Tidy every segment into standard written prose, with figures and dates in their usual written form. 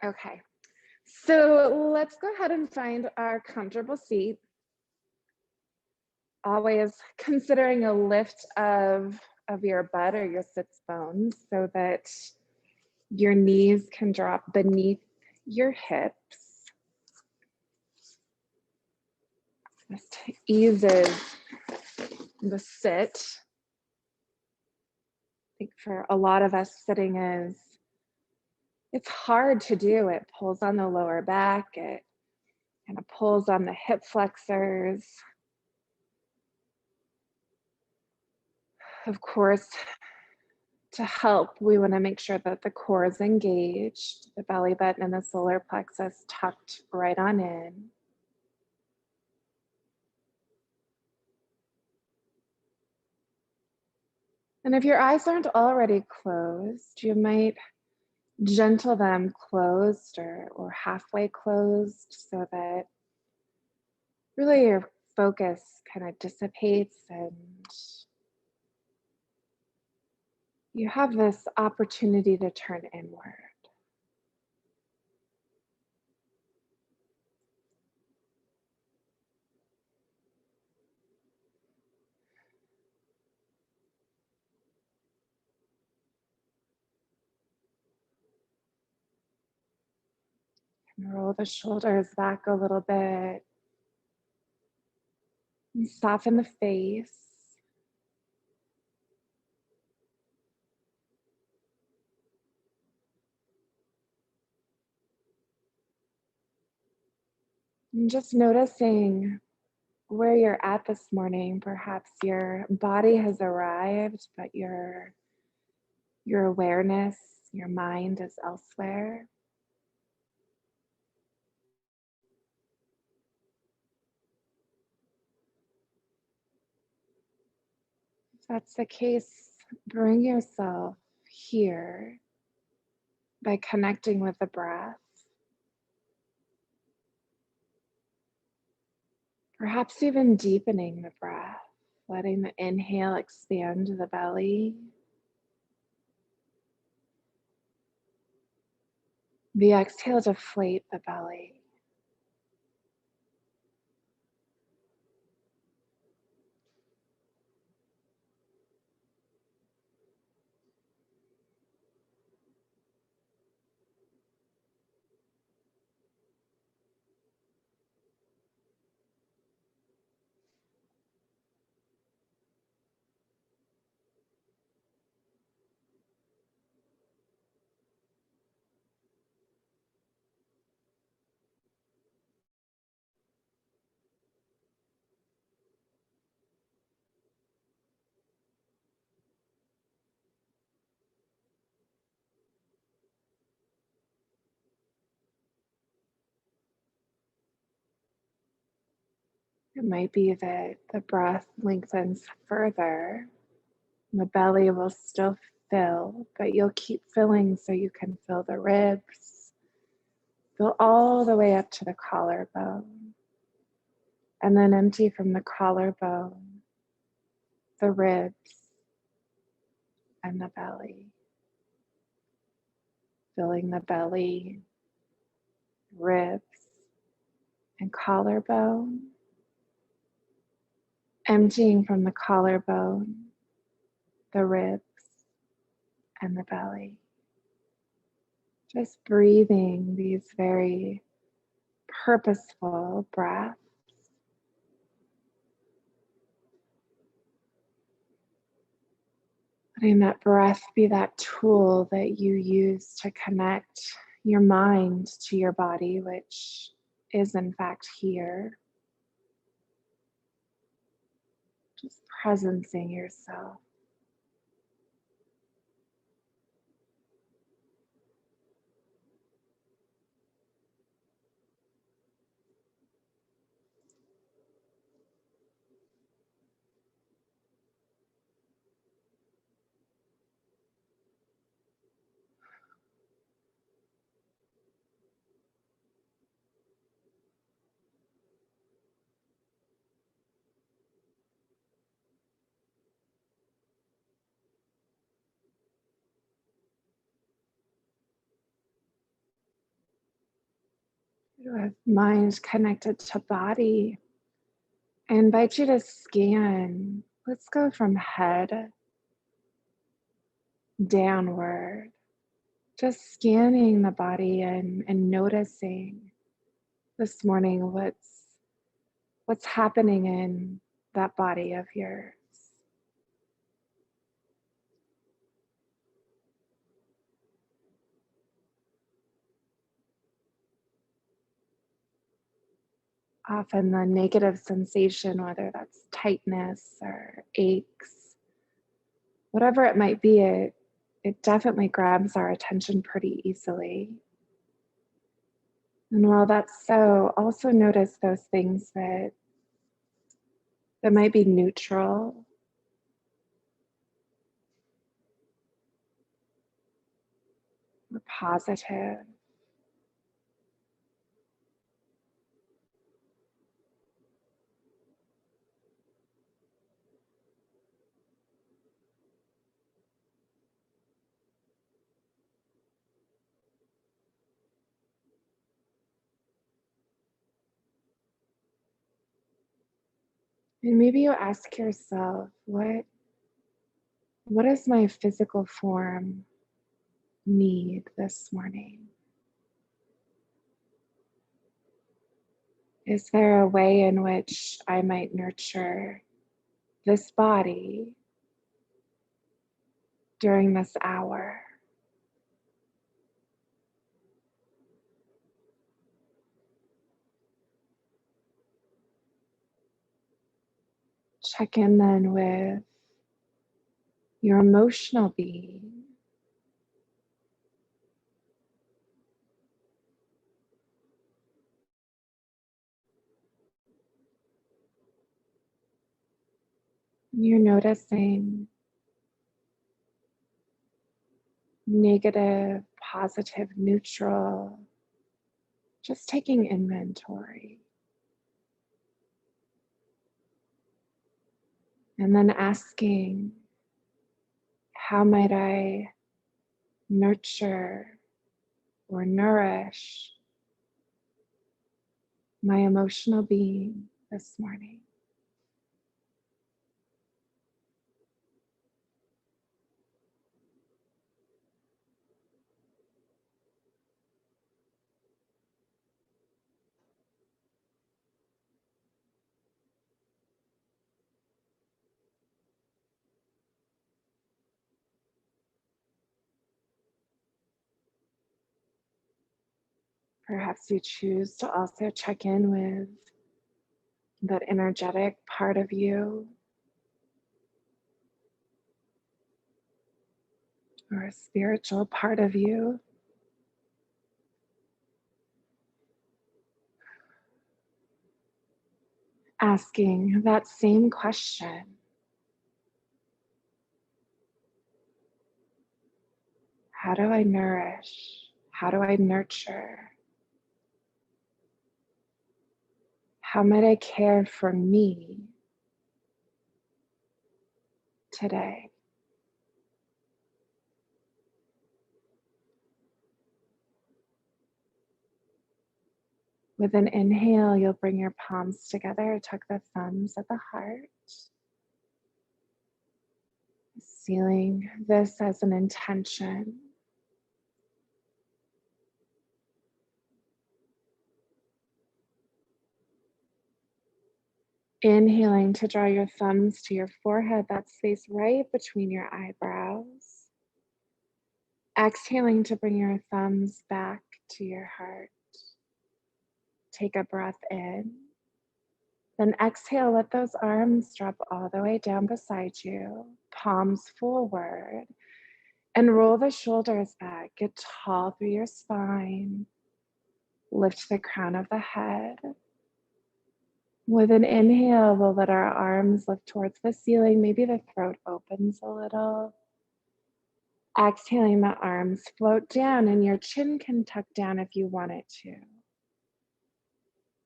Okay, so let's go ahead and find our comfortable seat. Always considering a lift of your butt or your sits bones so that your knees can drop beneath your hips. This eases the sit. I think for a lot of us, sitting it's hard to do. It pulls on the lower back, it kind of pulls on the hip flexors. Of course, to help, we want to make sure that the core is engaged, the belly button and the solar plexus tucked right on in. And if your eyes aren't already closed, you might gentle them closed or halfway closed so that really your focus kind of dissipates and you have this opportunity to turn inward. And roll the shoulders back a little bit and soften the face. And just noticing where you're at this morning. Perhaps your body has arrived, but your awareness, your mind is elsewhere. If that's the case, bring yourself here by connecting with the breath. Perhaps even deepening the breath, letting the inhale expand the belly, the exhale deflate the belly. It might be that the breath lengthens further. The belly will still fill, but you'll keep filling so you can fill the ribs, fill all the way up to the collarbone, and then empty from the collarbone, the ribs, and the belly. Filling the belly, ribs, and collarbone. Emptying from the collarbone, the ribs, and the belly. Just breathing these very purposeful breaths. Letting that breath be that tool that you use to connect your mind to your body, which is in fact here. Just presencing yourself. With mind connected to body, I invite you to scan. Let's go from head downward, just scanning the body and noticing this morning what's happening in that body of yours. Often the negative sensation, whether that's tightness or aches, whatever it might be, it definitely grabs our attention pretty easily. And while that's so, also notice those things that might be neutral or positive. And maybe you ask yourself, what does my physical form need this morning? Is there a way in which I might nurture this body during this hour? Check in then with your emotional being. You're noticing negative, positive, neutral, just taking inventory. And then asking, how might I nurture or nourish my emotional being this morning? Perhaps you choose to also check in with that energetic part of you or a spiritual part of you. Asking that same question. How do I nourish? How do I nurture? How might I care for me today? With an inhale, you'll bring your palms together, tuck the thumbs at the heart, sealing this as an intention. Inhaling to draw your thumbs to your forehead, that space right between your eyebrows. Exhaling to bring your thumbs back to your heart. Take a breath in. Then exhale, let those arms drop all the way down beside you, palms forward, and roll the shoulders back. Get tall through your spine. Lift the crown of the head. With an inhale, we'll let our arms lift towards the ceiling. Maybe the throat opens a little. Exhaling, the arms float down and your chin can tuck down if you want it to.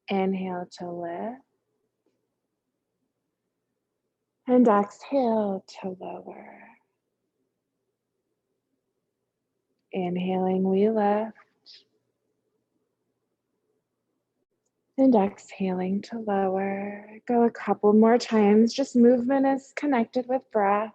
Inhale to lift. And exhale to lower. Inhaling, we lift. And exhaling to lower. Go a couple more times. Just movement is connected with breath.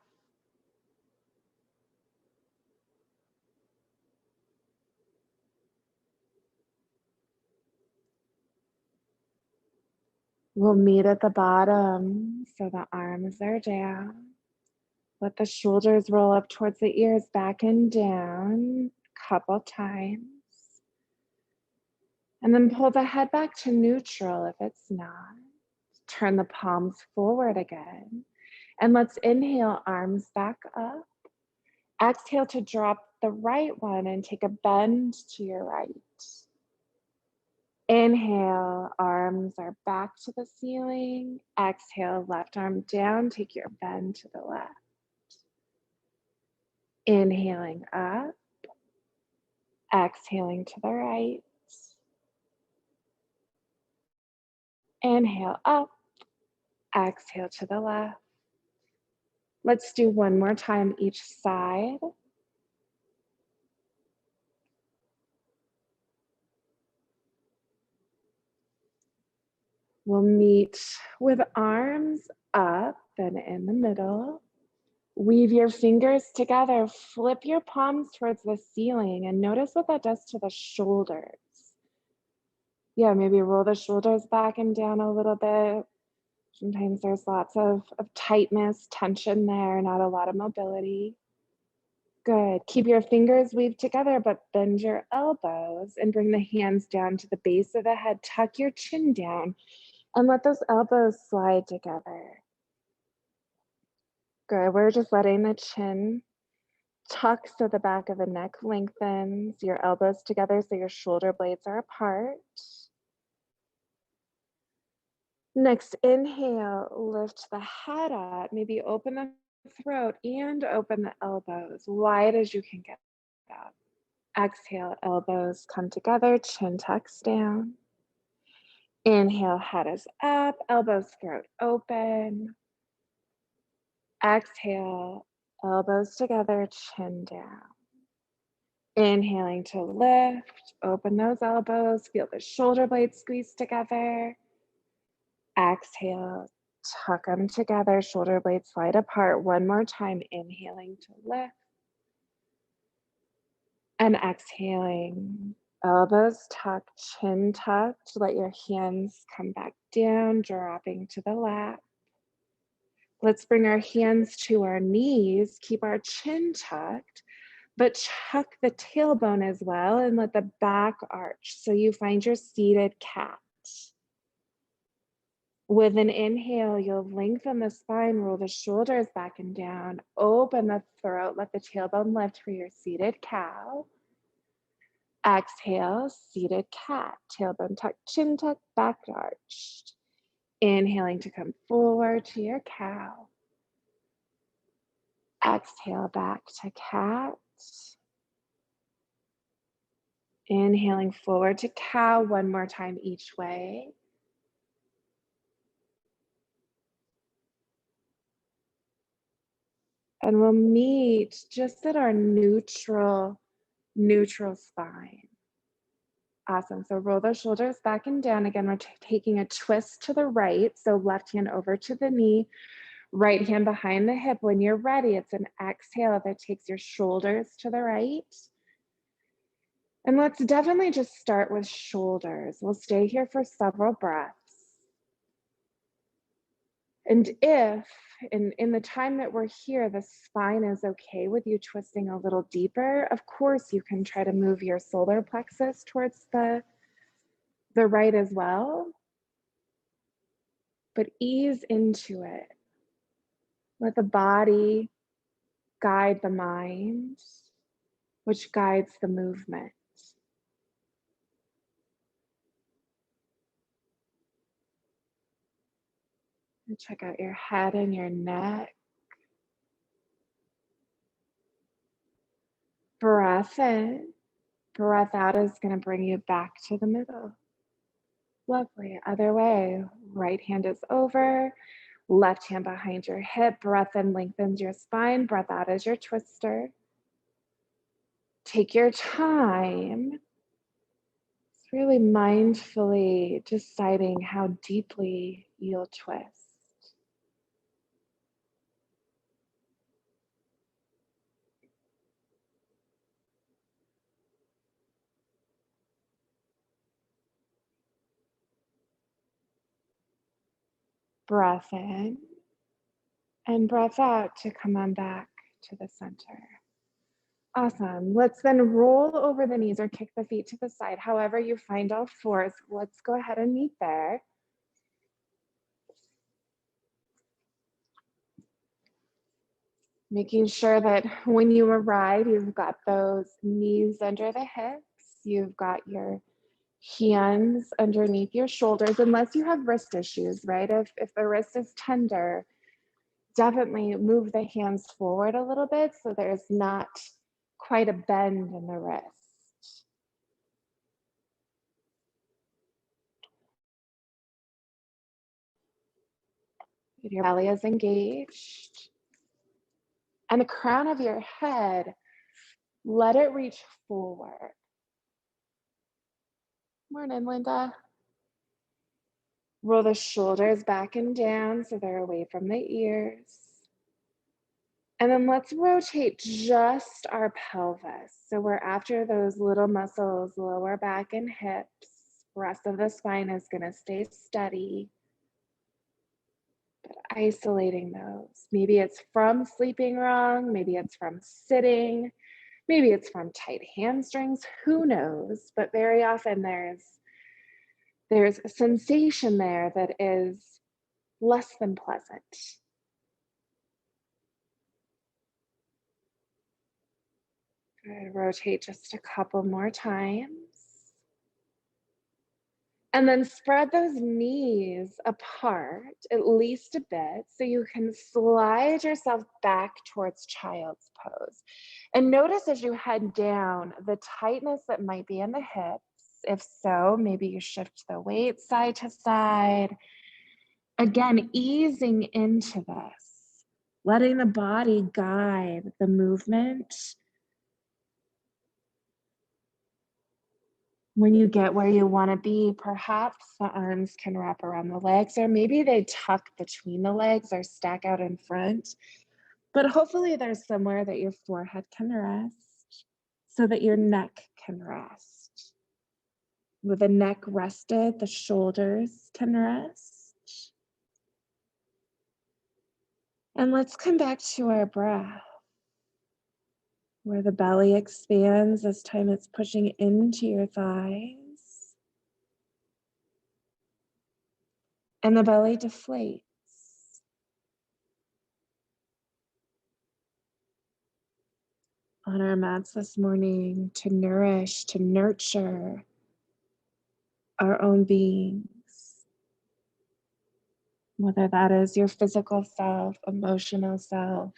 We'll meet at the bottom, so the arms are down. Let the shoulders roll up towards the ears, back and down, couple times. And then pull the head back to neutral if it's not. Turn the palms forward again. And let's inhale, arms back up. Exhale to drop the right one and take a bend to your right. Inhale, arms are back to the ceiling. Exhale, left arm down, take your bend to the left. Inhaling up, exhaling to the right. Inhale up, exhale to the left. Let's do one more time each side. We'll meet with arms up and in the middle. Weave your fingers together, flip your palms towards the ceiling, and notice what that does to the shoulders. Yeah, maybe roll the shoulders back and down a little bit. Sometimes there's lots of tightness, tension there, not a lot of mobility. Good. Keep your fingers weaved together, but bend your elbows and bring the hands down to the base of the head. Tuck your chin down and let those elbows slide together. Good. We're just letting the chin tuck so the back of the neck lengthens, your elbows together so your shoulder blades are apart. Next, inhale, lift the head up, maybe open the throat and open the elbows wide as you can get up. Exhale, elbows come together, chin tucks down. Inhale, head is up, elbows, throat open. Exhale, elbows together, chin down. Inhaling to lift, open those elbows, feel the shoulder blades squeeze together. Exhale, tuck them together, shoulder blades slide apart. One more time, inhaling to lift. And exhaling, elbows tucked, chin tucked. Let your hands come back down, dropping to the lap. Let's bring our hands to our knees, keep our chin tucked, but tuck the tailbone as well and let the back arch so you find your seated cat. With an inhale, you'll lengthen the spine, roll the shoulders back and down, open the throat, let the tailbone lift for your seated cow. Exhale, seated cat, tailbone tucked, chin tucked, back arched. Inhaling to come forward to your cow. Exhale, back to cat. Inhaling forward to cow, one more time each way. And we'll meet just at our neutral spine. Awesome. So roll those shoulders back and down. Again, we're taking a twist to the right. So left hand over to the knee, right hand behind the hip. When you're ready, it's an exhale that takes your shoulders to the right. And let's definitely just start with shoulders. We'll stay here for several breaths. And if in the time that we're here, the spine is okay with you twisting a little deeper, of course, you can try to move your solar plexus towards the right as well. But ease into it. Let the body guide the mind, which guides the movement. And check out your head and your neck. Breath in, breath out is going to bring you back to the middle. Lovely. Other way. Right hand is over, left hand behind your hip. Breath in lengthens your spine. Breath out as your twister. Take your time. Really mindfully deciding how deeply you'll twist. Breath in and breath out to come on back to the center. Awesome. Let's then roll over the knees or kick the feet to the side. However you find all fours, let's go ahead and meet there. Making sure that when you arrive, you've got those knees under the hips, you've got your hands underneath your shoulders, unless you have wrist issues, right? If the wrist is tender, definitely move the hands forward a little bit so there's not quite a bend in the wrist. Your belly is engaged. And the crown of your head, let it reach forward. Morning, Linda. Roll the shoulders back and down so they're away from the ears. And then let's rotate just our pelvis. So we're after those little muscles, lower back and hips. Rest of the spine is going to stay steady, but isolating those. Maybe it's from sleeping wrong, maybe it's from sitting, maybe it's from tight hamstrings, who knows? But very often there's a sensation there that is less than pleasant. Good. Rotate just a couple more times. And then spread those knees apart at least a bit so you can slide yourself back towards child's pose. And notice as you head down the tightness that might be in the hips. If so, maybe you shift the weight side to side. Again, easing into this, letting the body guide the movement. When you get where you want to be, perhaps the arms can wrap around the legs, or maybe they tuck between the legs or stack out in front. But hopefully there's somewhere that your forehead can rest so that your neck can rest. With the neck rested, the shoulders can rest. And let's come back to our breath, where the belly expands this time it's pushing into your thighs. And the belly deflates. On our mats this morning to nourish, to nurture our own beings, whether that is your physical self, emotional self.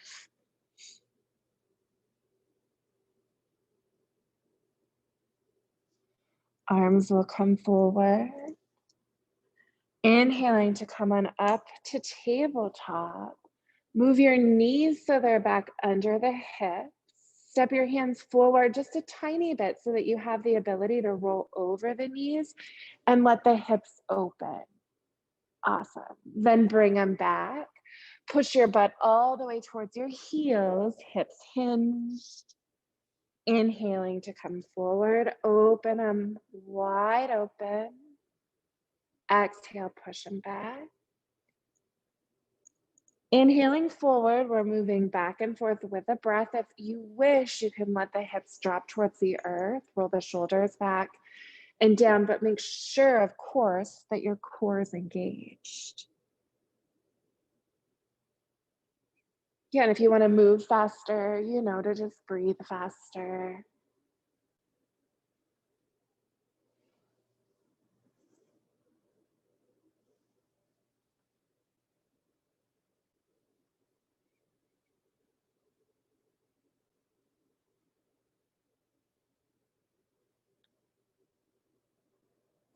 Arms will come forward. Inhaling to come on up to tabletop. Move your knees so they're back under the hips. Step your hands forward just a tiny bit so that you have the ability to roll over the knees and let the hips open. Awesome. Then bring them back. Push your butt all the way towards your heels, hips hinged. Inhaling to come forward, open them wide open. Exhale, push them back. Inhaling forward, we're moving back and forth with the breath. If you wish, you can let the hips drop towards the earth, roll the shoulders back and down, but make sure, of course, that your core is engaged. Yeah, and if you want to move faster, to just breathe faster.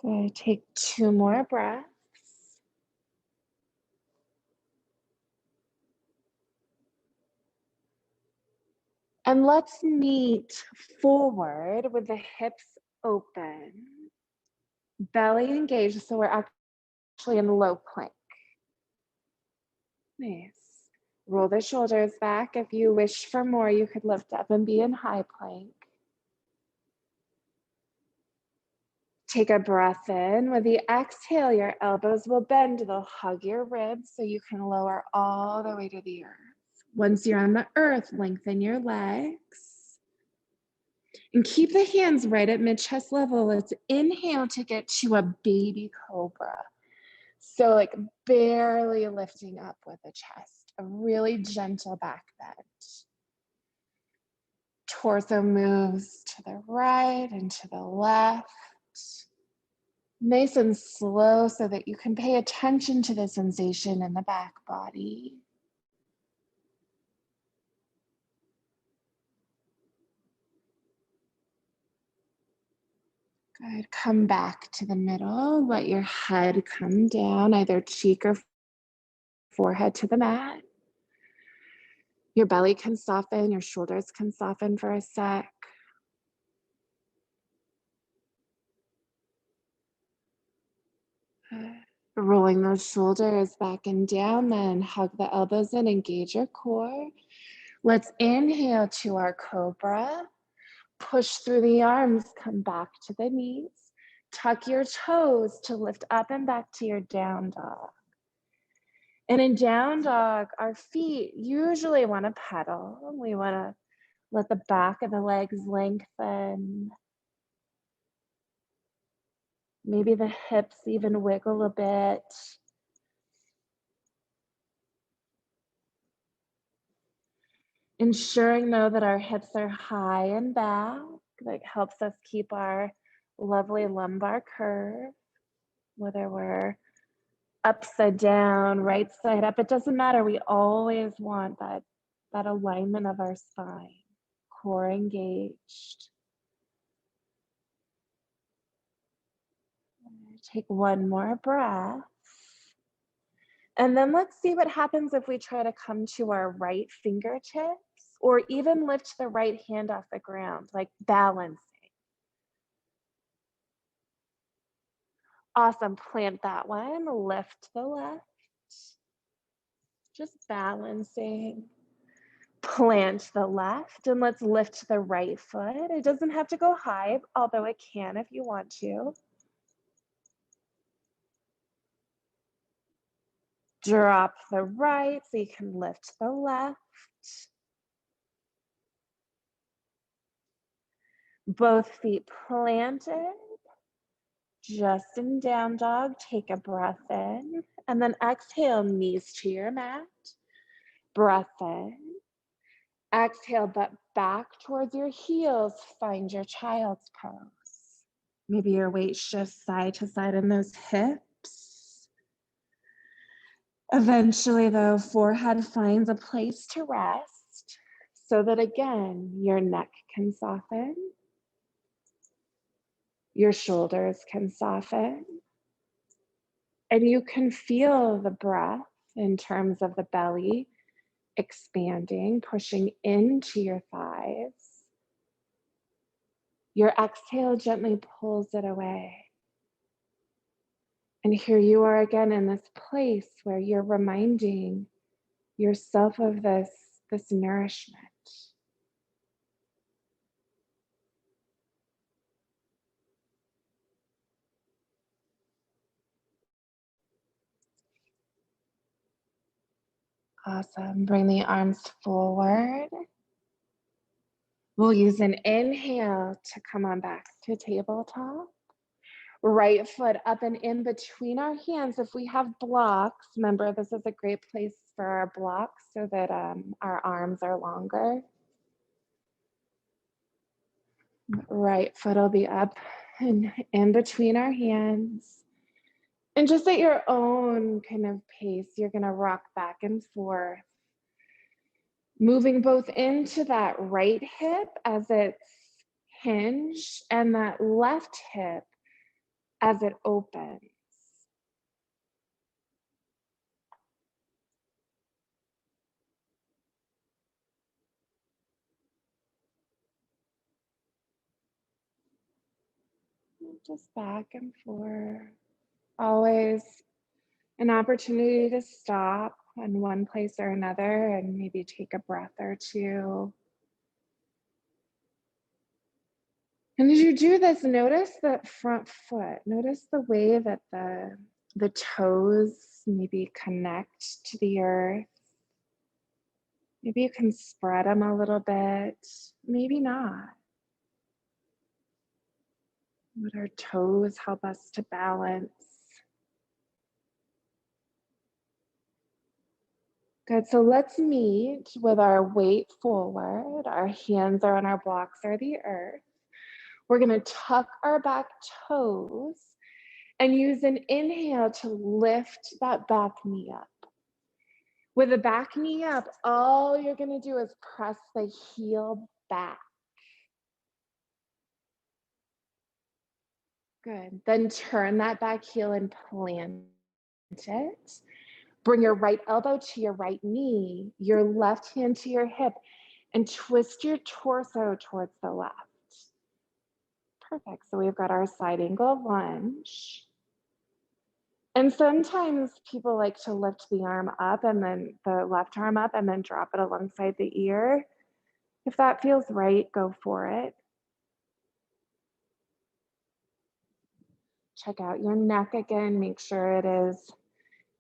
Good. Take 2 more breaths. And let's meet forward with the hips open. Belly engaged, so we're actually in low plank. Nice. Roll the shoulders back. If you wish for more, you could lift up and be in high plank. Take a breath in. With the exhale, your elbows will bend. They'll hug your ribs so you can lower all the way to the earth. Once you're on the earth, lengthen your legs. And keep the hands right at mid-chest level. Let's inhale to get to a baby cobra. So like barely lifting up with the chest, a really gentle back bend. Torso moves to the right and to the left. Nice and slow so that you can pay attention to the sensation in the back body. Good. Come back to the middle. Let your head come down, either cheek or forehead to the mat. Your belly can soften, your shoulders can soften for a sec. Rolling those shoulders back and down, then hug the elbows in, engage your core. Let's inhale to our cobra. Push through the arms, come back to the knees. Tuck your toes to lift up and back to your down dog. And in down dog, our feet usually want to pedal. We want to let the back of the legs lengthen. Maybe the hips even wiggle a bit. Ensuring though that our hips are high and back, that helps us keep our lovely lumbar curve, whether we're upside down, right side up, it doesn't matter. We always want that alignment of our spine, core engaged. Take one more breath. And then let's see what happens if we try to come to our right fingertips or even lift the right hand off the ground, like balancing. Awesome. Plant that one, lift the left, just balancing. Plant the left, and let's lift the right foot. It doesn't have to go high, although it can if you want to. Drop the right so you can lift the left. Both feet planted. Just in down dog, take a breath in, and then exhale, knees to your mat. Breath in. Exhale, but back towards your heels, find your child's pose. Maybe your weight shifts side to side in those hips. Eventually, though, forehead finds a place to rest so that, again, your neck can soften, your shoulders can soften, and you can feel the breath in terms of the belly expanding, pushing into your thighs. Your exhale gently pulls it away. And here you are again in this place where you're reminding yourself of this nourishment. Awesome. Bring the arms forward. We'll use an inhale to come on back to tabletop. Right foot up and in between our hands. If we have blocks, remember this is a great place for our blocks so that our arms are longer. Right foot will be up and in between our hands. And just at your own kind of pace, you're going to rock back and forth, moving both into that right hip as it's hinged and that left hip as it opens. just back and forth. Always an opportunity to stop in one place or another and maybe take a breath or two. And as you do this, notice that front foot. Notice the way that the toes maybe connect to the earth. Maybe you can spread them a little bit, maybe not. But our toes help us to balance. Good, so let's meet with our weight forward. Our hands are on our blocks or the earth. We're gonna tuck our back toes and use an inhale to lift that back knee up. With the back knee up, all you're gonna do is press the heel back. Good. Then turn that back heel and plant it. Bring your right elbow to your right knee, your left hand to your hip, and twist your torso towards the left. Perfect. So we've got our side angle lunge. And sometimes people like to lift the arm up and then the left arm up and then drop it alongside the ear. If that feels right, go for it. Check out your neck again. Make sure it is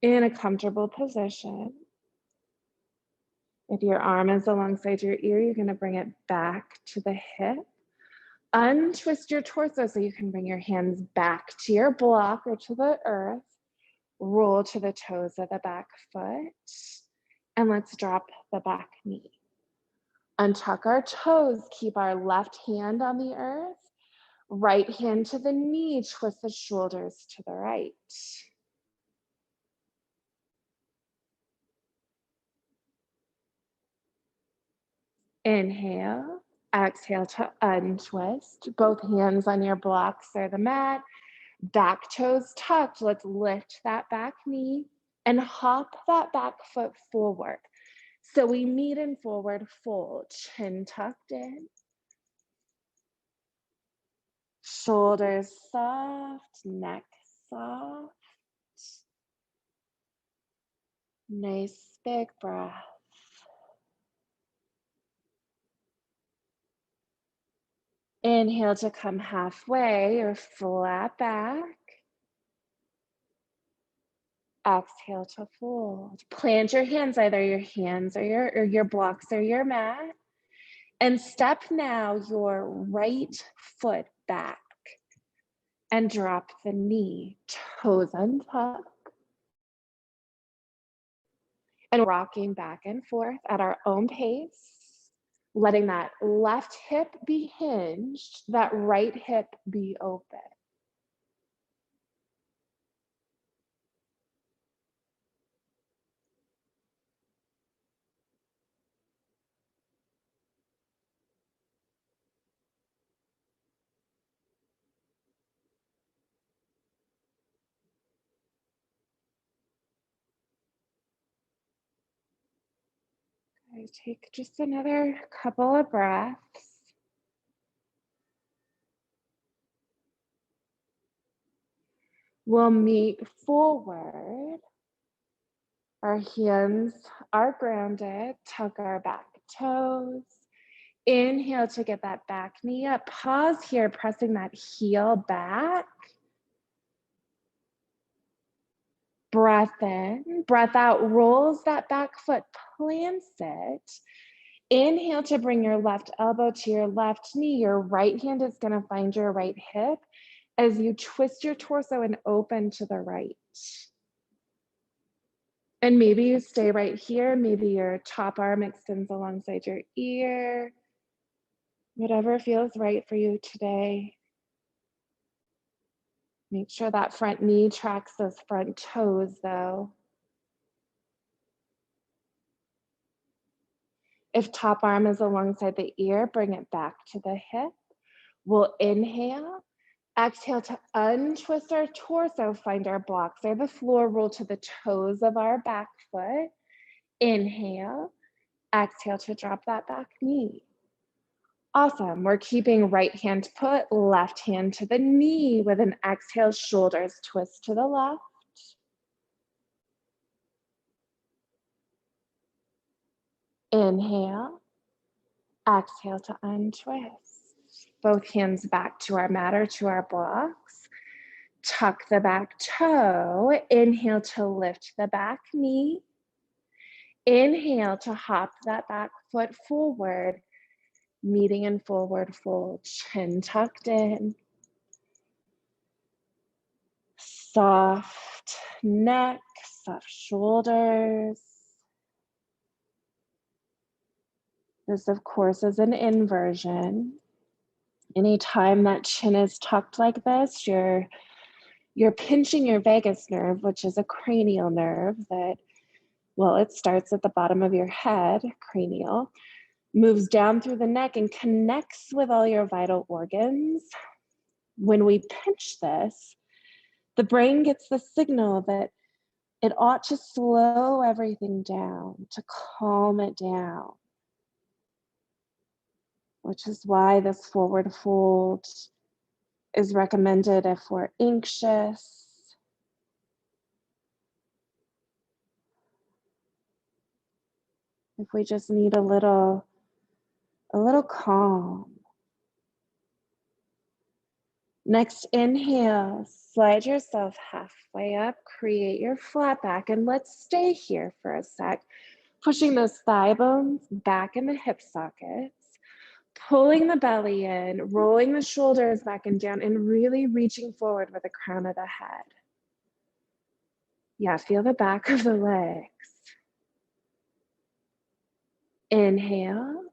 in a comfortable position. If your arm is alongside your ear, you're going to bring it back to the hip. Untwist your torso so you can bring your hands back to your block or to the earth. Roll to the toes of the back foot. And let's drop the back knee. Untuck our toes. Keep our left hand on the earth. Right hand to the knee. Twist the shoulders to the right. Inhale. Exhale to untwist. Both hands on your blocks or the mat. Back toes tucked. Let's lift that back knee and hop that back foot forward. So we meet in forward fold. Chin tucked in. Shoulders soft. Neck soft. Nice big breath. Inhale to come halfway or flat back. Exhale to fold. Plant your hands, either your hands or your blocks or your mat. And step now your right foot back and drop the knee, toes untucked. And rocking back and forth at our own pace, letting that left hip be hinged, that right hip be open. Okay, take just another couple of breaths. We'll meet forward. Our hands are grounded. Tuck our back toes. Inhale to get that back knee up. Pause here, pressing that heel back. Breath in, breath out, rolls that back foot, plants it. Inhale to bring your left elbow to your left knee. Your right hand is going to find your right hip as you twist your torso and open to the right. And maybe you stay right here. Maybe your top arm extends alongside your ear. Whatever feels right for you today. Make sure that front knee tracks those front toes, though. If top arm is alongside the ear, bring it back to the hip. We'll inhale. Exhale to untwist our torso, find our blocks or the floor, roll to the toes of our back foot. Inhale. Exhale to drop that back knee. Awesome. We're keeping right hand put, left hand to the knee with an exhale, shoulders twist to the left. Inhale, exhale to untwist. Both hands back to our mat or to our blocks. Tuck the back toe. Inhale to lift the back knee. Inhale to hop that back foot forward, meeting in forward fold, chin tucked in. Soft neck, soft shoulders. This, of course, is an inversion. Anytime that chin is tucked like this, you're pinching your vagus nerve, which is a cranial nerve that, well, it starts at the bottom of your head, cranial, moves down through the neck and connects with all your vital organs. When we pinch this, the brain gets the signal that it ought to slow everything down, to calm it down, which is why this forward fold is recommended if we're anxious, if we just need a little calm. Next, inhale, slide yourself halfway up, create your flat back, and let's stay here for a sec, pushing those thigh bones back in the hip sockets, pulling the belly in, rolling the shoulders back and down, and really reaching forward with the crown of the head. Yeah, feel the back of the legs. Inhale,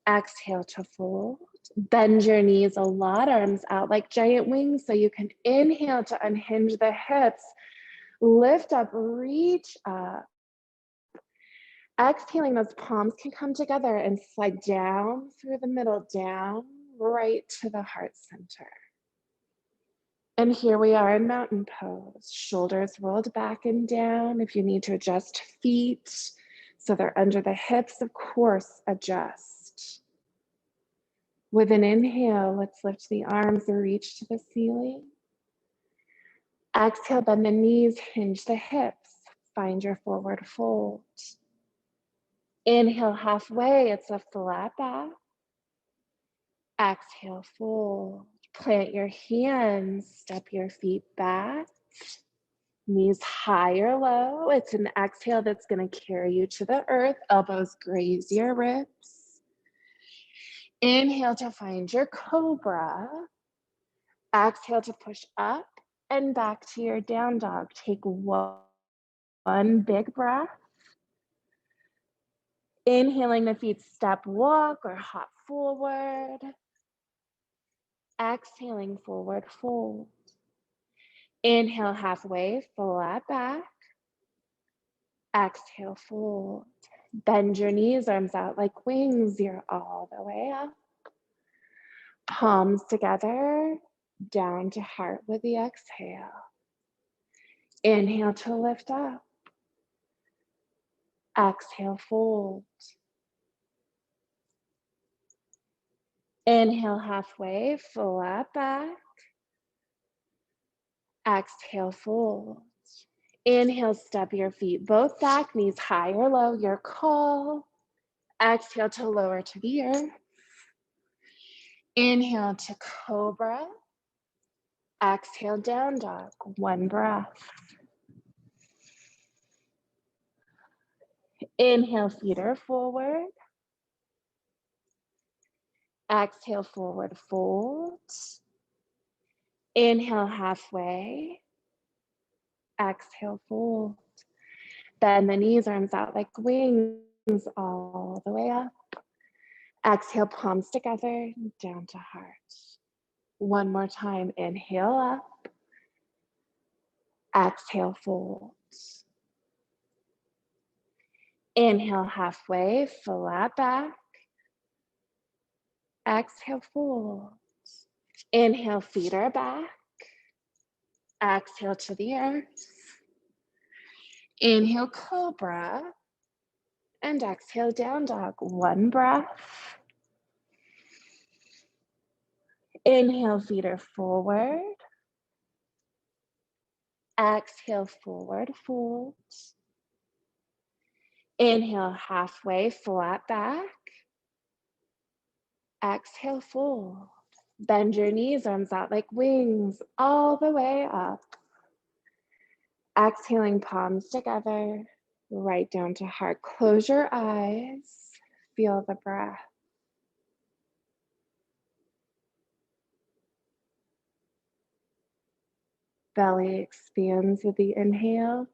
exhale to fold. Bend your knees a lot, arms out like giant wings, so you can inhale to unhinge the hips. Lift up, reach up. Exhaling, those palms can come together and slide down through the middle, down right to the heart center. And here we are in mountain pose, shoulders rolled back and down. If you need to adjust feet so they're under the hips, of course, adjust. With an inhale, let's lift the arms, reach to the ceiling. Exhale, bend the knees, hinge the hips, find your forward fold. Inhale halfway, it's a flat back. Exhale, fold. Plant your hands, step your feet back. Knees high or low. It's an exhale that's going to carry you to the earth. Elbows graze your ribs. Inhale to find your cobra. Exhale to push up and back to your down dog. Take one big breath. Inhaling, the feet step, walk, or hop forward. Exhaling, forward fold. Inhale halfway, flat back. Exhale, fold. Bend your knees, arms out like wings. You're all the way up. Palms together, down to heart with the exhale. Inhale to lift up. Exhale, fold. Inhale halfway, flat back. Exhale, fold. Inhale, step your feet both back, knees high or low, your call. Exhale to lower to the earth. Inhale to cobra. Exhale, down dog, one breath. Inhale, feet are forward. Exhale, forward fold. Inhale, halfway. Exhale, fold. Bend the knees, arms out like wings, all the way up. Exhale, palms together, down to heart. One more time, inhale up. Exhale, fold. Inhale, halfway, flat back. Exhale, fold. Inhale, feet are back. Exhale to the earth. Inhale, cobra. And exhale, down dog. One breath. Inhale, feet are forward. Exhale, forward fold. Inhale, halfway, flat back. Exhale, fold. Bend your knees, arms out like wings, all the way up. Exhaling, palms together, right down to heart. Close your eyes, feel the breath. Belly expands with the inhale.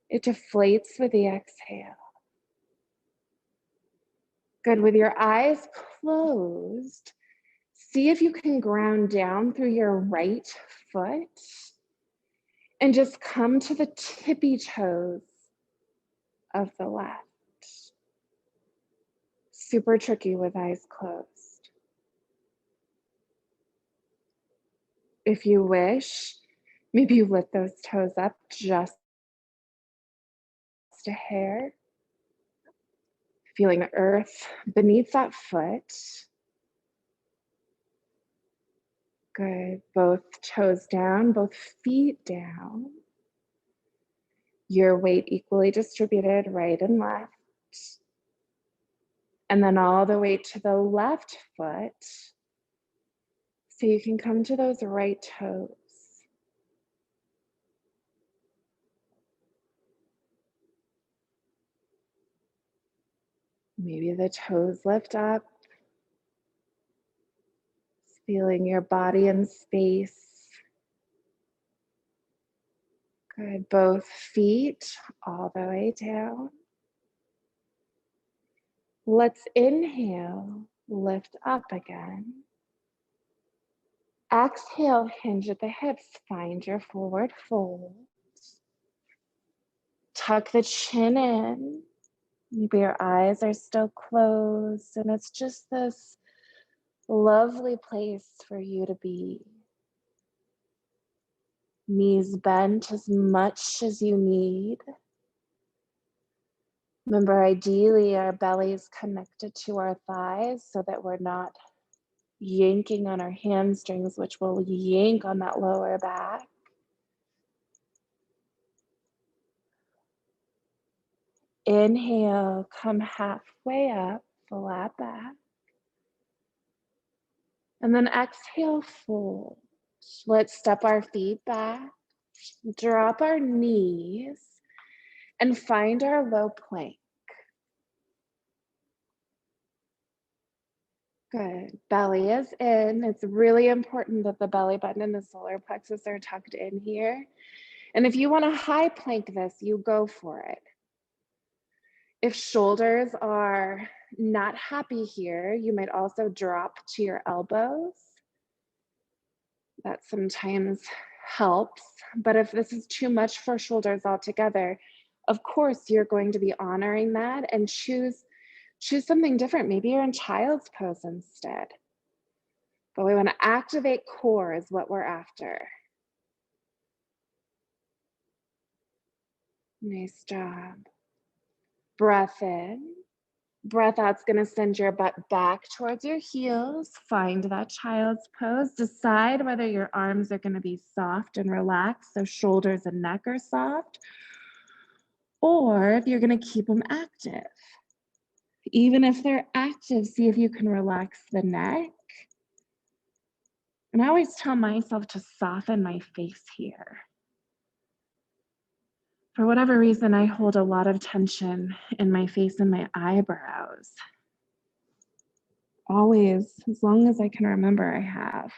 It deflates with the exhale. Good. With your eyes closed, see if you can ground down through your right foot and just come to the tippy toes of the left. Super tricky with eyes closed. If you wish, maybe you lift those toes up just a hair, feeling the earth beneath that foot. Good. Both toes down, both feet down. Your weight equally distributed right and left. And then all the way to the left foot. So you can come to those right toes. Maybe the toes lift up, feeling your body in space. Good. Both feet all the way down. Let's inhale, lift up again. Exhale, hinge at the hips, find your forward fold. Tuck the chin in. Maybe your eyes are still closed, and it's just this lovely place for you to be. Knees bent as much as you need. Remember, ideally, our belly is connected to our thighs so that we're not yanking on our hamstrings, which will yank on that lower back. Inhale, come halfway up, flat back. And then exhale, fold. Let's step our feet back, drop our knees, and find our low plank. Good. Belly is in. It's really important that the belly button and the solar plexus are tucked in here. And if you want to high plank this, you go for it. If shoulders are not happy here, you might also drop to your elbows. That sometimes helps. But if this is too much for shoulders altogether, of course, you're going to be honoring that and choose something different. Maybe you're in child's pose instead. But we want to activate core is what we're after. Nice job. Breath in. Breath out's going to send your butt back towards your heels. Find that child's pose. Decide whether your arms are going to be soft and relaxed, so shoulders and neck are soft, or if you're going to keep them active. Even if they're active, see if you can relax the neck. And I always tell myself to soften my face here. For whatever reason, I hold a lot of tension in my face and my eyebrows. Always, as long as I can remember, I have.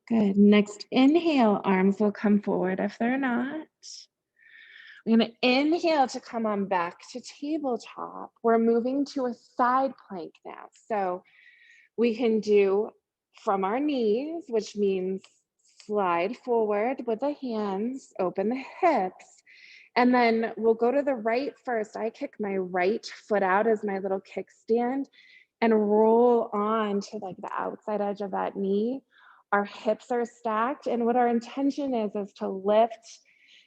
Good. Next inhale, arms will come forward if they're not. We're going to inhale to come on back to tabletop. We're moving to a side plank now. So we can do from our knees, which means slide forward with the hands, open the hips, and then we'll go to the right first. I kick my right foot out as my little kickstand and roll on to like the outside edge of that knee. Our hips are stacked, and what our intention is to lift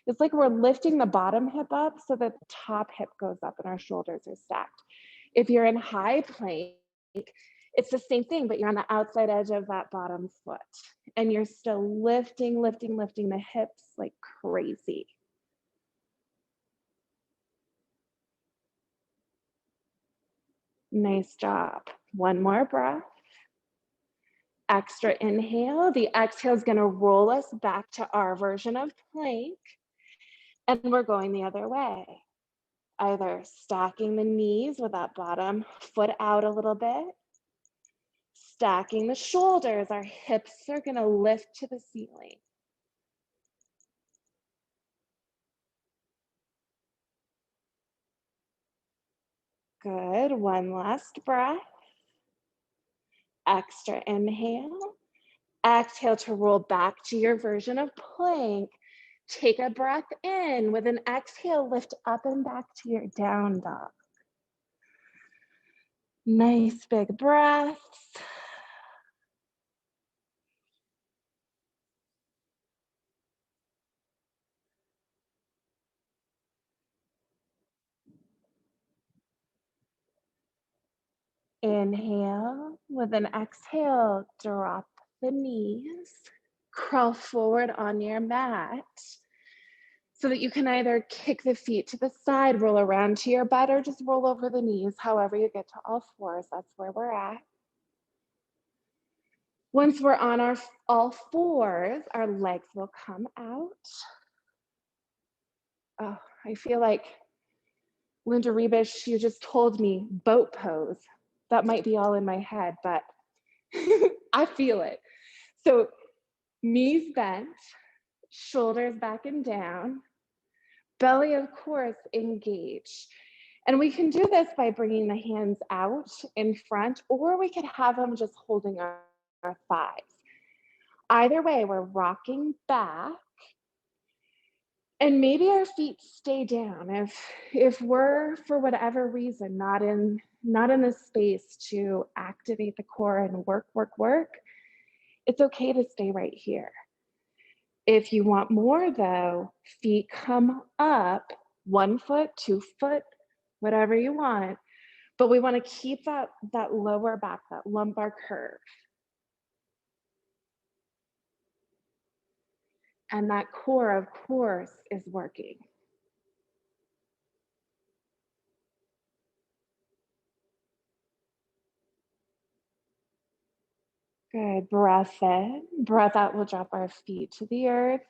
It's like we're lifting the bottom hip up so that the top hip goes up and our shoulders are stacked. If you're in high plank, it's the same thing, but you're on the outside edge of that bottom foot and you're still lifting, lifting, lifting the hips like crazy. Nice job. One more breath. Extra inhale. The exhale is going to roll us back to our version of plank. And we're going the other way. Either stacking the knees with that bottom foot out a little bit, stacking the shoulders. Our hips are going to lift to the ceiling. Good. One last breath. Extra inhale. Exhale to roll back to your version of plank. Take a breath in. With an exhale, lift up and back to your down dog. Nice big breaths. Inhale. With an exhale, drop the knees. Crawl forward on your mat so that you can either kick the feet to the side, roll around to your butt, or just roll over the knees. However you get to all fours, that's where we're at. Once we're on our all fours, our legs will come out. Oh, I feel like Linda Rebish, you just told me boat pose. That might be all in my head, but I feel it. So knees bent, shoulders back and down, belly, of course, engaged. And we can do this by bringing the hands out in front, or we could have them just holding our thighs. Either way, we're rocking back. And maybe our feet stay down. If we're, for whatever reason, not in a space to activate the core and work, it's okay to stay right here. If you want more though, feet come up, 1 foot, 2 foot, whatever you want. But we want to keep that lower back, that lumbar curve. And that core, of course, is working. Good. Breath in. Breath out. We'll drop our feet to the earth.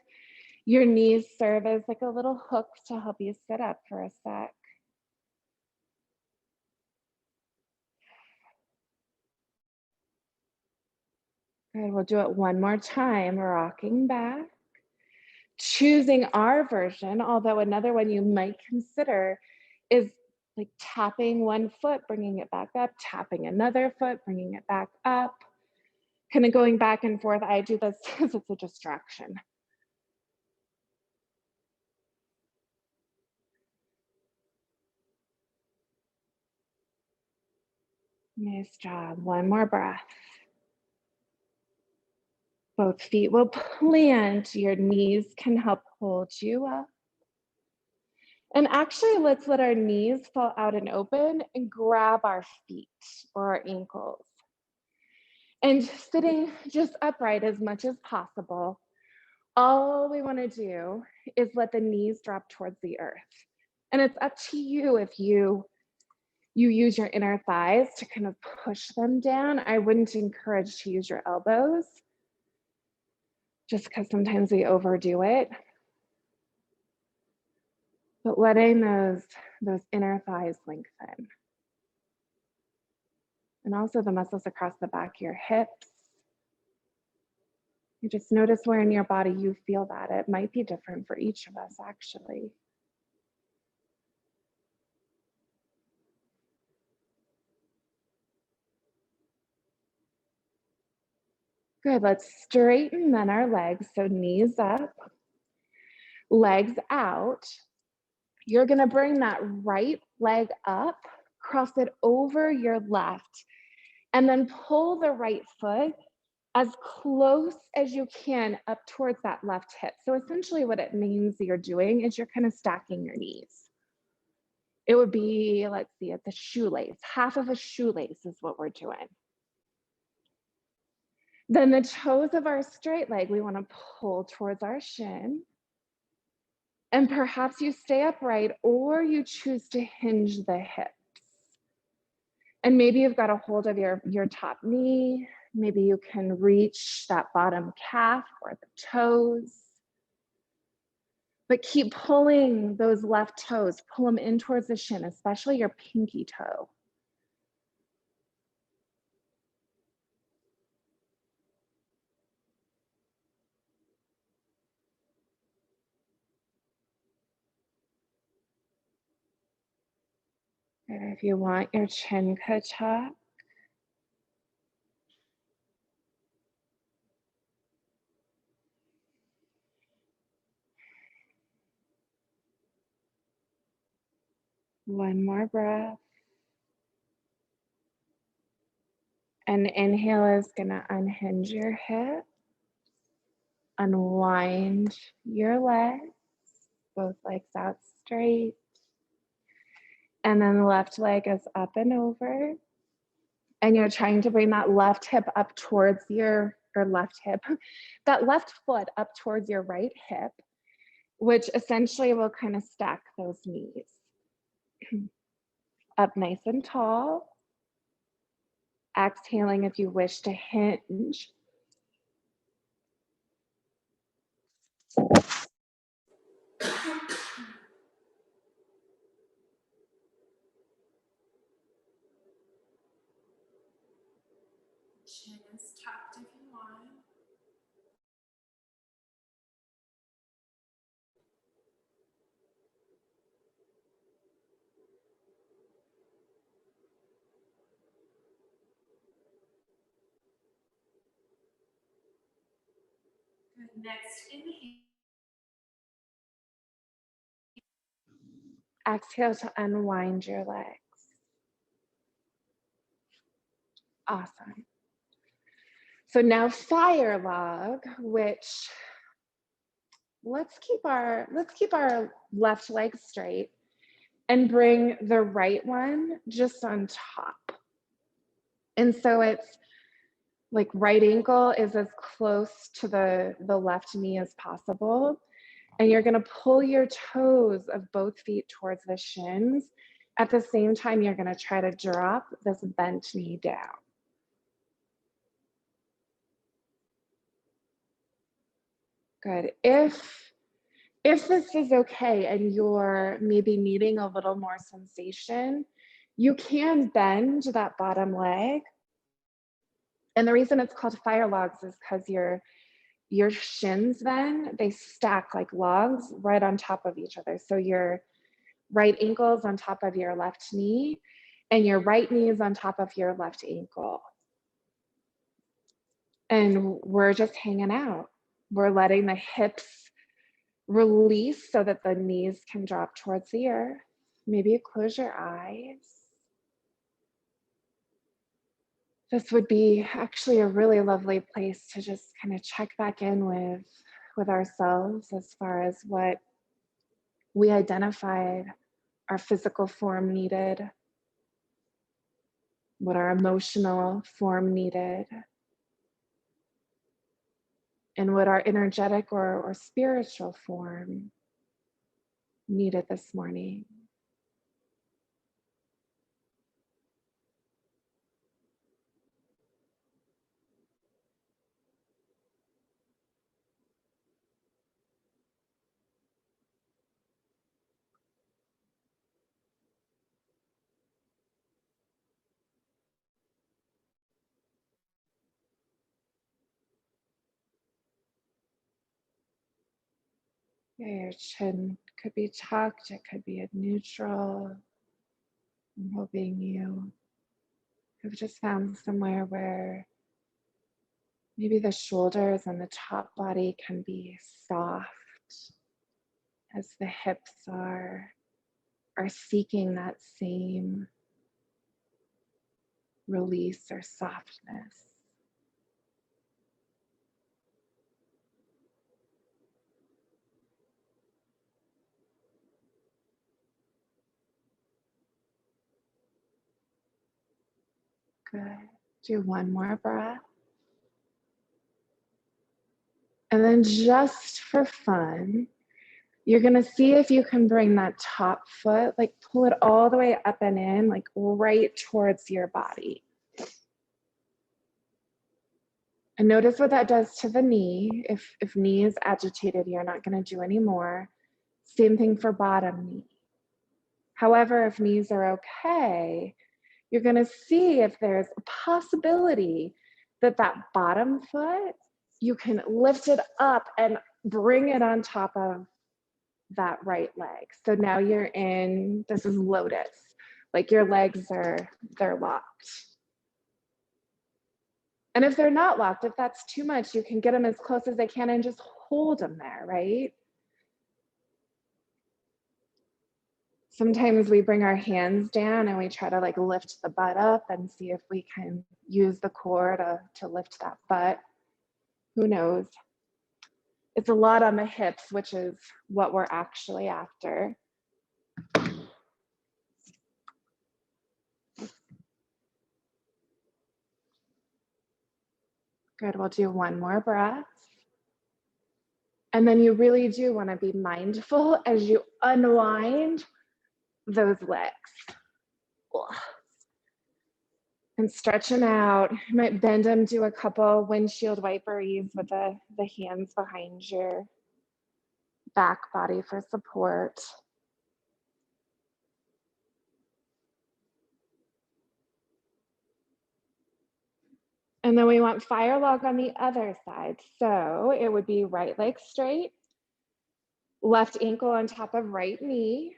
Your knees serve as like a little hook to help you sit up for a sec. Good. We'll do it one more time, rocking back. Choosing our version, although another one you might consider is like tapping one foot, bringing it back up, tapping another foot, bringing it back up, kind of going back and forth. I do this because it's a distraction. Nice job. One more breath. Both feet will plant. Your knees can help hold you up. And actually, let's let our knees fall out and open and grab our feet or our ankles. And sitting just upright as much as possible, all we want to do is let the knees drop towards the earth. And it's up to you if you use your inner thighs to kind of push them down. I wouldn't encourage to use your elbows just because sometimes we overdo it. But letting those inner thighs lengthen. And also the muscles across the back of your hips. You just notice where in your body you feel that. It might be different for each of us, actually. Good, let's straighten then our legs. So knees up, legs out. You're gonna bring that right leg up, cross it over your left, and then pull the right foot as close as you can up towards that left hip. So essentially what it means you're doing is you're kind of stacking your knees. It would be, let's see, at the shoelace. Half of a shoelace is what we're doing. Then the toes of our straight leg, we want to pull towards our shin. And perhaps you stay upright or you choose to hinge the hips. And maybe you've got a hold of your top knee. Maybe you can reach that bottom calf or the toes. But keep pulling those left toes. Pull them in towards the shin, especially your pinky toe. And if you want, your chin could tuck. One more breath. And inhale is going to unhinge your hip, unwind your legs, both legs out straight. And then the left leg is up and over. And you're trying to bring that left hip up towards or left hip, that left foot up towards your right hip, which essentially will kind of stack those knees. Up nice and tall. Exhaling if you wish to hinge. Chin is tucked if you want. Good. Next, inhale. Exhale to unwind your legs. Awesome. So now fire log, which let's keep our left leg straight and bring the right one just on top. And so it's like right ankle is as close to the left knee as possible. And you're going to pull your toes of both feet towards the shins. At the same time, you're going to try to drop this bent knee down. Good. If this is okay and you're maybe needing a little more sensation, you can bend that bottom leg. And the reason it's called fire logs is because your shins then, they stack like logs right on top of each other. So your right ankle is on top of your left knee and your right knee is on top of your left ankle. And we're just hanging out. We're letting the hips release so that the knees can drop towards the earth. Maybe you close your eyes. This would be actually a really lovely place to just kind of check back in with ourselves as far as what we identified our physical form needed, what our emotional form needed, and what our energetic or spiritual form needed this morning. Yeah, your chin could be tucked, it could be at neutral. I'm hoping you have just found somewhere where maybe the shoulders and the top body can be soft as the hips are seeking that same release or softness. Good. Do one more breath. And then just for fun, you're going to see if you can bring that top foot, like pull it all the way up and in, like right towards your body. And notice what that does to the knee. If knee is agitated, you're not going to do any more. Same thing for bottom knee. However, if knees are okay, you're going to see if there's a possibility that that bottom foot, you can lift it up and bring it on top of that right leg. So now you're in, this is lotus, like your legs they're locked. And if they're not locked, if that's too much, you can get them as close as they can and just hold them there, right? Sometimes we bring our hands down and we try to like lift the butt up and see if we can use the core to lift that butt. Who knows? It's a lot on the hips, which is what we're actually after. Good, we'll do one more breath. And then you really do want to be mindful as you unwind those legs. And stretch them out. You might bend them, do a couple windshield wiperies with the hands behind your back body for support. And then we want fire log on the other side. So it would be right leg straight, left ankle on top of right knee,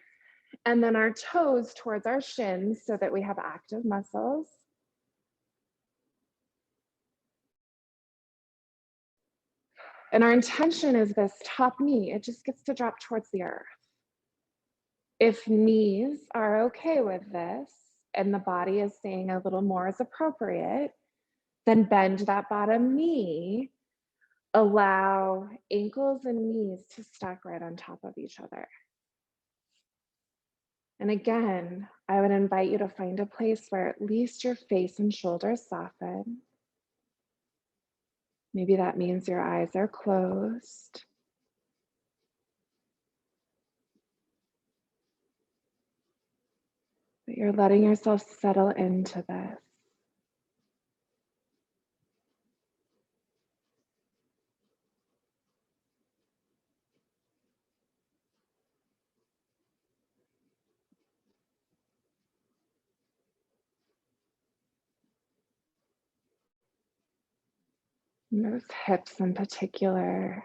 and then our toes towards our shins so that we have active muscles. And our intention is this top knee, it just gets to drop towards the earth. If knees are okay with this and the body is saying a little more is appropriate, then bend that bottom knee. Allow ankles and knees to stack right on top of each other. And again, I would invite you to find a place where at least your face and shoulders soften. Maybe that means your eyes are closed. But you're letting yourself settle into this. And those hips in particular,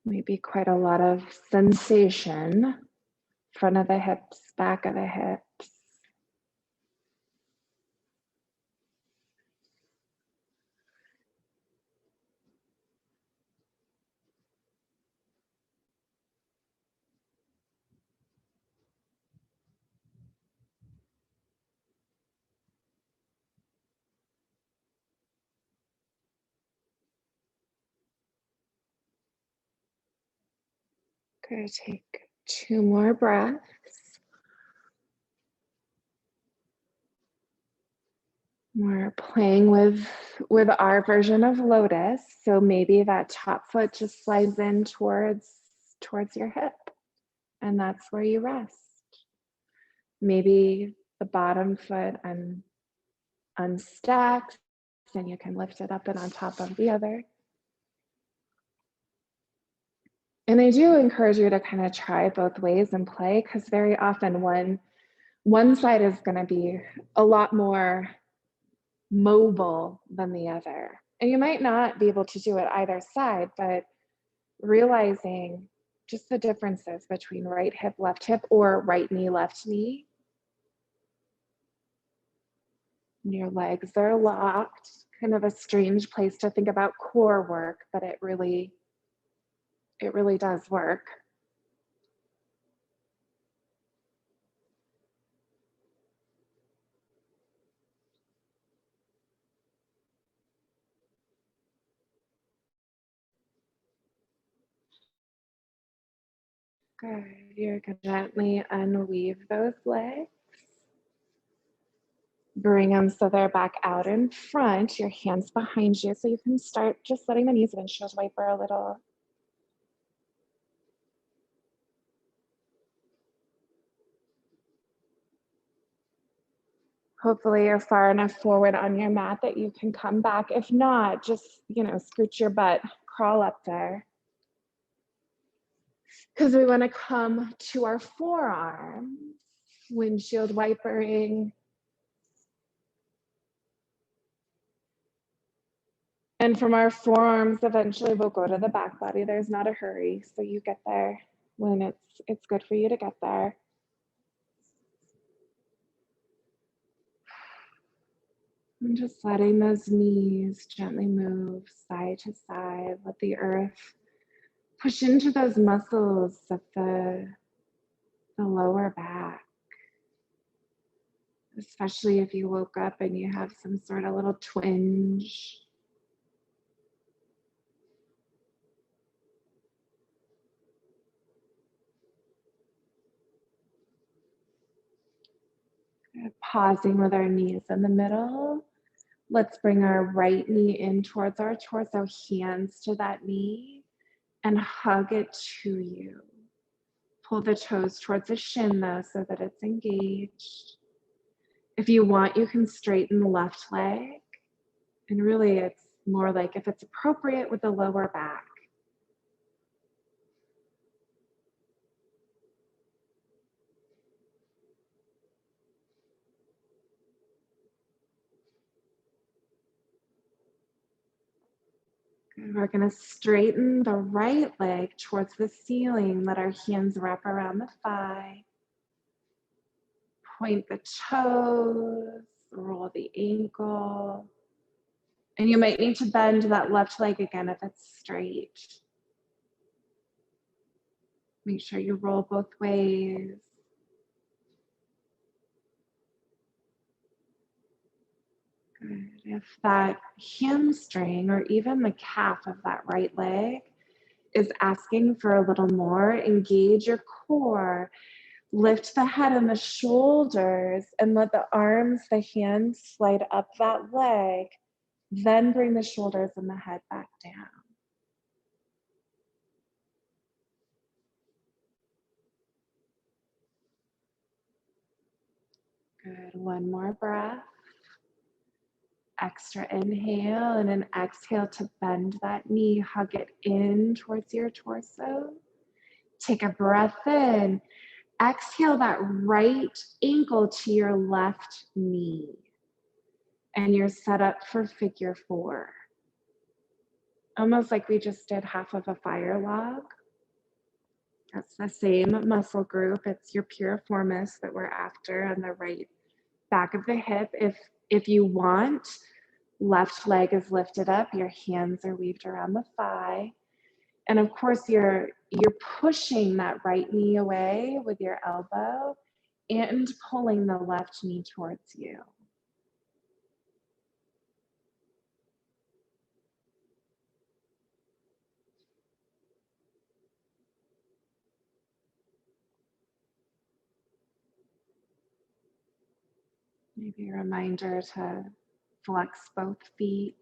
maybe quite a lot of sensation. Front of the hips, back of the hips. Good, take 2 more breaths. We're playing with our version of lotus. So maybe that top foot just slides in towards your hip. And that's where you rest. Maybe the bottom foot unstacks and you can lift it up and on top of the other. And I do encourage you to kind of try both ways and play, because very often one side is going to be a lot more mobile than the other. And you might not be able to do it either side, but realizing just the differences between right hip, left hip, or right knee, left knee. Your legs are locked, kind of a strange place to think about core work, but it really does work. Good. You're going to gently unweave those legs. Bring them so they're back out in front, your hands behind you, so you can start just letting the knees windshield wiper a little. Hopefully you're far enough forward on your mat that you can come back. If not, just, scoot your butt, crawl up there. Because we want to come to our forearms, windshield wipering. And from our forearms, eventually we'll go to the back body. There's not a hurry, so you get there when it's good for you to get there. And just letting those knees gently move side to side. Let the earth push into those muscles of the lower back. Especially if you woke up and you have some sort of little twinge. Pausing with our knees in the middle. Let's bring our right knee in towards our torso, hands to that knee, and hug it to you. Pull the toes towards the shin though, so that it's engaged. If you want, you can straighten the left leg. And really it's more like if it's appropriate with the lower back. Good. We're going to straighten the right leg towards the ceiling. Let our hands wrap around the thigh. Point the toes, roll the ankle. And you might need to bend that left leg again if it's straight. Make sure you roll both ways. Good. If that hamstring or even the calf of that right leg is asking for a little more, engage your core. Lift the head and the shoulders and let the arms, the hands slide up that leg. Then bring the shoulders and the head back down. Good. One more breath. Extra inhale and an exhale to bend that knee. Hug it in towards your torso. Take a breath in. Exhale that right ankle to your left knee. And you're set up for figure four. Almost like we just did half of a fire log. That's the same muscle group. It's your piriformis that we're after on the right back of the hip. If you want, left leg is lifted up, your hands are weaved around the thigh. And of course, you're pushing that right knee away with your elbow and pulling the left knee towards you. Maybe a reminder to flex both feet.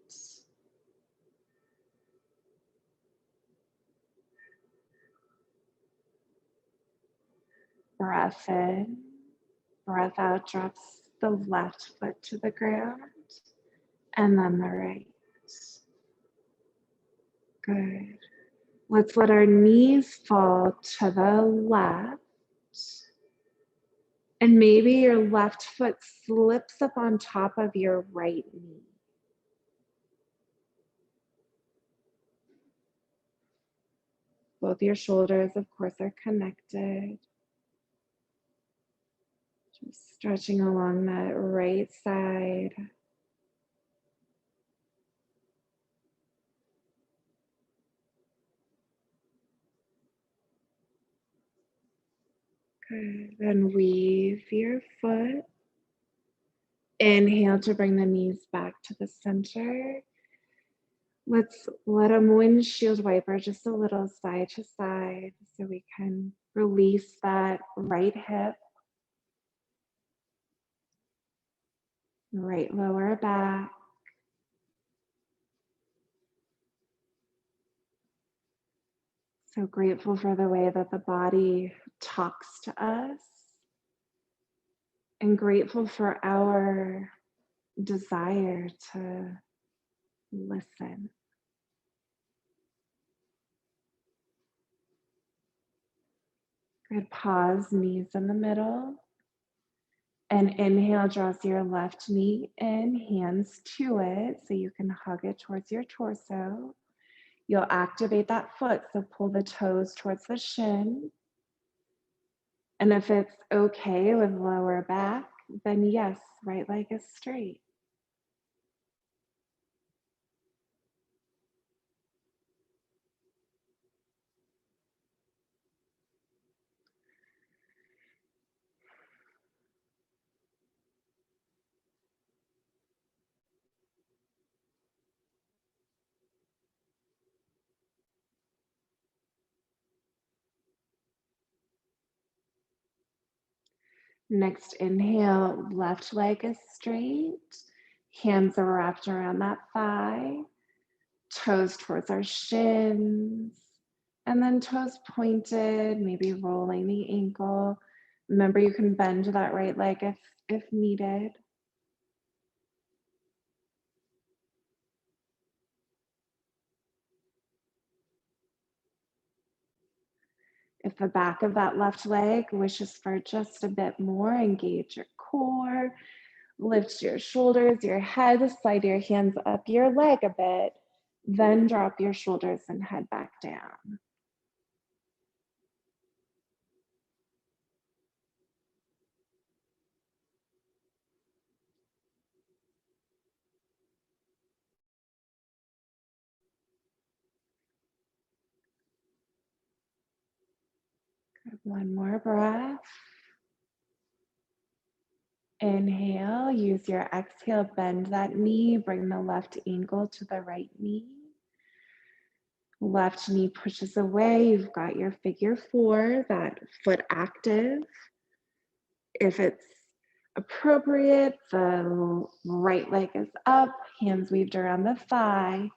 Breath in, breath out, drops the left foot to the ground, and then the right. Good. Let's let our knees fall to the left. And maybe your left foot slips up on top of your right knee. Both your shoulders, of course, are connected. Just stretching along that right side. Good. Then weave your foot. Inhale to bring the knees back to the center. Let's let them windshield wiper just a little side to side so we can release that right hip. right lower back. So grateful for the way that the body talks to us, and grateful for our desire to listen. Good. Pause, knees in the middle. And inhale draws your left knee in, hands to it, so you can hug it towards your torso. You'll activate that foot, so pull the toes towards the shin. And if it's okay with lower back, then yes, right leg is straight. Next inhale, left leg is straight. Hands are wrapped around that thigh, toes towards our shins, and then toes pointed, maybe rolling the ankle. Remember, you can bend that right leg if needed. If the back of that left leg wishes for just a bit more, engage your core, lift your shoulders, your head, slide your hands up your leg a bit, then drop your shoulders and head back down. One more breath. Inhale, use your exhale, bend that knee, bring the left ankle to the right knee. Left knee pushes away, you've got your figure four, that foot active. If it's appropriate, the right leg is up, hands weaved around the thigh,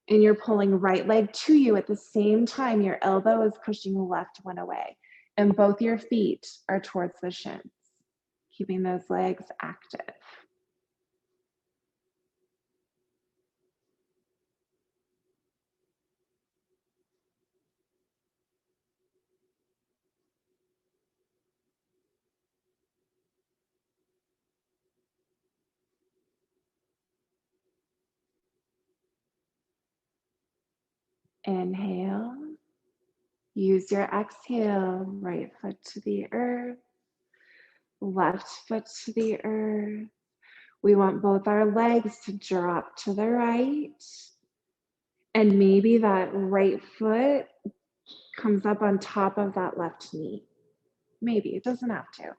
and you're pulling right leg to you at the same time. Your elbow is pushing the left one away, and both your feet are towards the shins, keeping those legs active. Inhale, use your exhale, right foot to the earth, left foot to the earth. We want both our legs to drop to the right, and maybe that right foot comes up on top of that left knee. Maybe, it doesn't have to.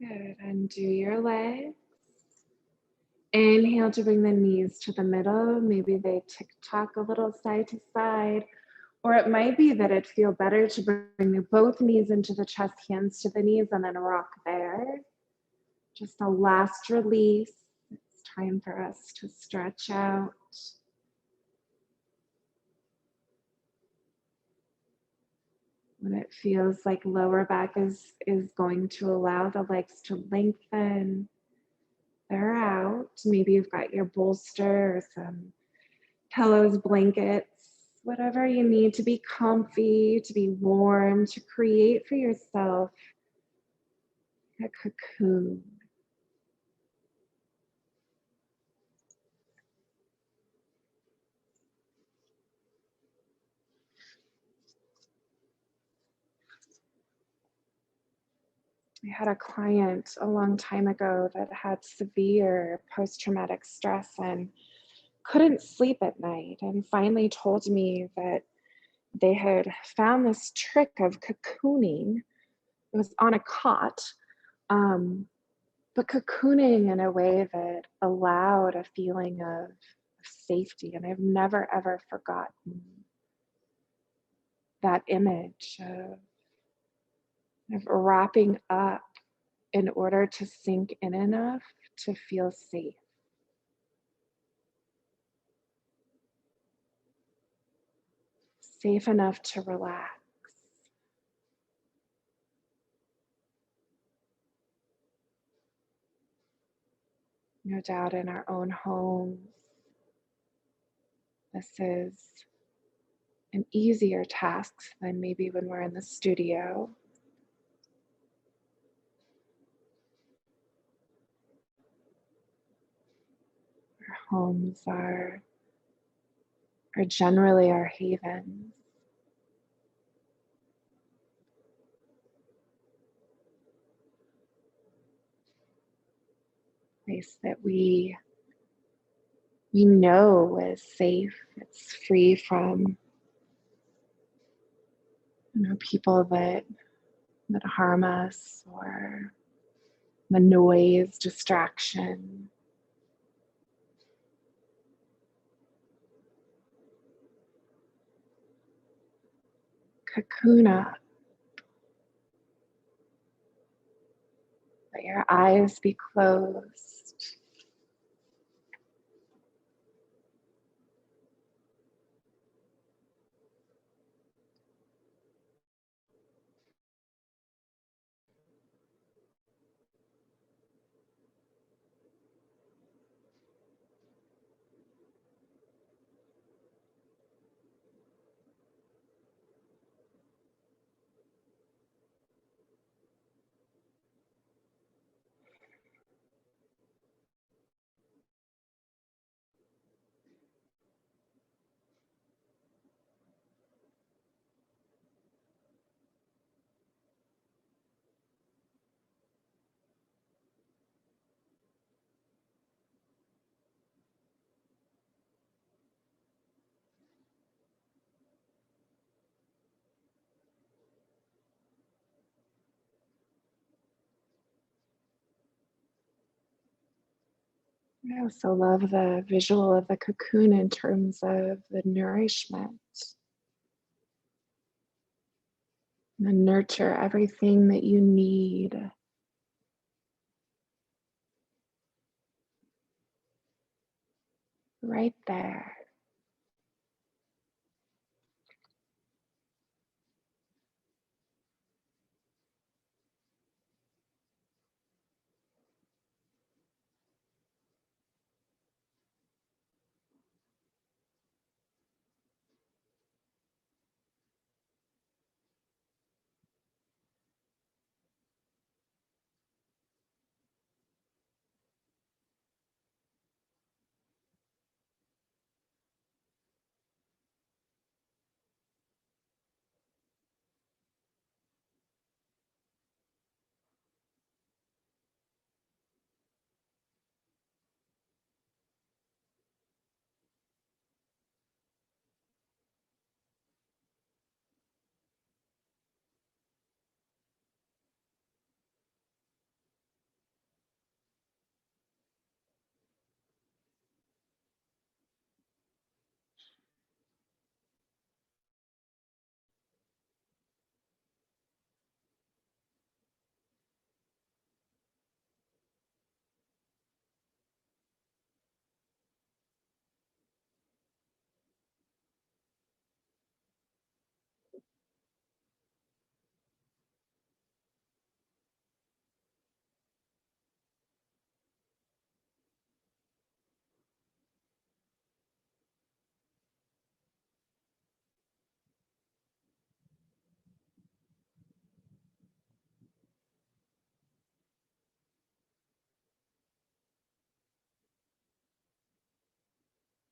Good. Undo your legs. Inhale to bring the knees to the middle. Maybe they tick tock a little side to side. Or it might be that it'd feel better to bring both knees into the chest, hands to the knees, and then rock there. Just a last release. It's time for us to stretch out. When it feels like lower back is going to allow the legs to lengthen, they're out. Maybe you've got your bolster or some pillows, blankets, whatever you need to be comfy, to be warm, to create for yourself a cocoon. I had a client a long time ago that had severe post-traumatic stress and couldn't sleep at night, and finally told me that they had found this trick of cocooning. It was on a cot, um, but cocooning in a way that allowed a feeling of safety. And I've never, ever forgotten that image of wrapping up in order to sink in enough to feel safe, safe enough to relax. No doubt in our own homes, this is an easier task than maybe when we're in the studio. Our homes are generally our havens, place that we know is safe. It's free from people that harm us or the noise, distraction. Cocoon up, let your eyes be closed. I also love the visual of the cocoon in terms of the nourishment, the nurture, everything that you need right there.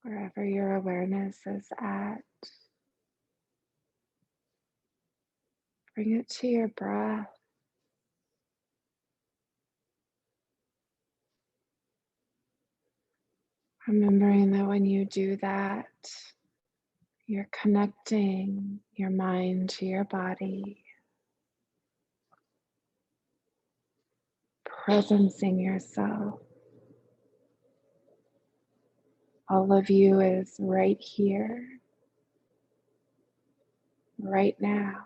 Wherever your awareness is at, bring it to your breath, remembering that when you do that, You're connecting your mind to your body, presencing yourself. All of you is right here, right now.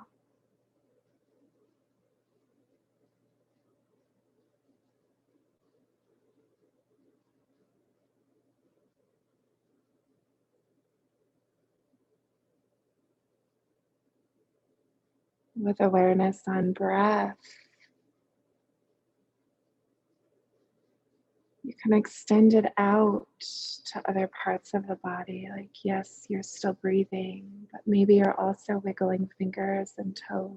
With awareness on breath, you can extend it out to other parts of the body. Like, yes, you're still breathing, but maybe you're also wiggling fingers and toes.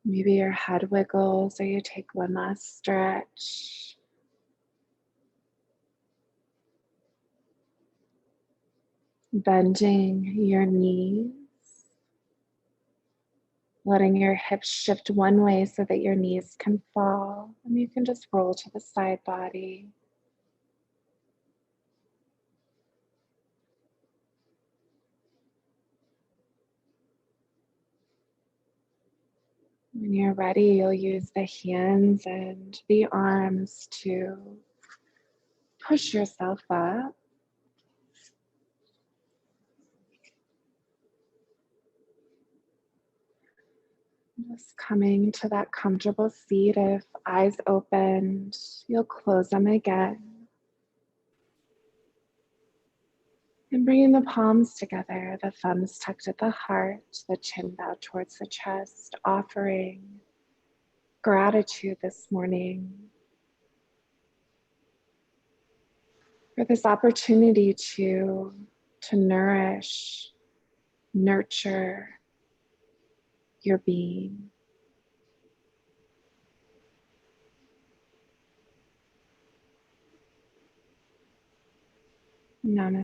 Maybe your head wiggles or you take one last stretch. Bending your knees, letting your hips shift one way so that your knees can fall, and you can just roll to the side body. When you're ready, you'll use the hands and the arms to push yourself up. Just coming to that comfortable seat. If eyes opened, you'll close them again. And bringing the palms together, the thumbs tucked at the heart, the chin bowed towards the chest, offering gratitude this morning for this opportunity to nourish, nurture your being. Namaste.